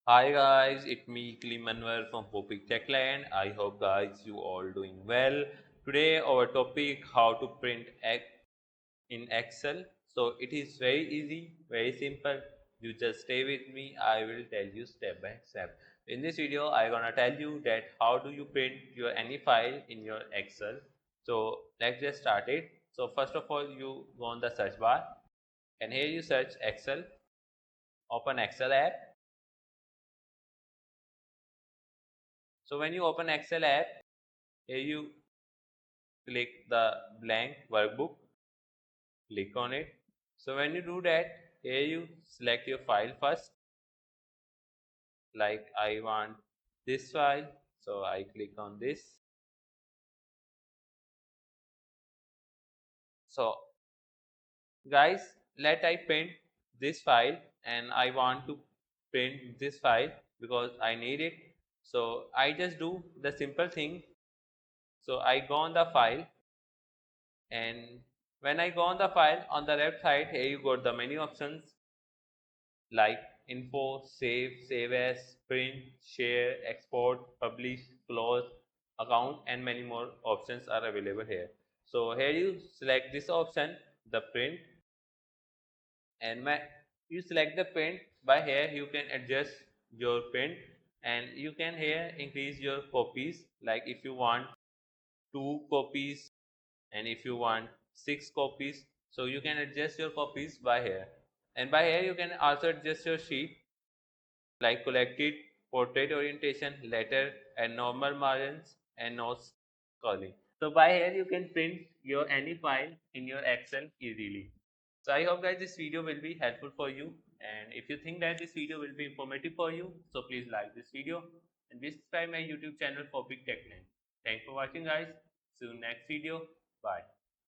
Hi guys, it's me Klimanwar from Popik Techland. I hope guys you all doing well. Today our topic how to print in Excel. So it is very easy, very simple. You just stay with me. I will tell you step by step. In this video, I gonna tell you that how do you print your any file in your Excel. So let's just start it. So first of all, you go on the search bar and here you search Excel. Open Excel app. So when you open Excel app, here you click the blank workbook, click on it. So when you do that, here you select your file first, like I want this file, so I click on this. So guys, let I print this file and I want to print this file because I need it. So I just do the simple thing. So I go on the file, and when I go on the file, on the left side here you got the many options like info, save as, print, share, export, publish, close, account, and many more options are available here. So here you select this option, the print, and when you select the print, by here you can adjust your print and you can here increase your copies, like if you want 2 copies and if you want 6 copies, so you can adjust your copies by here. And by here you can also adjust your sheet like collected, portrait orientation, letter, and normal margins and no calling. So by here you can print your any file in your Excel easily. So I hope guys this video will be helpful for you, and if you think that this video will be informative for you, so please like this video and subscribe my YouTube channel for Big Tech Land. Thanks for watching guys. See you next video. Bye.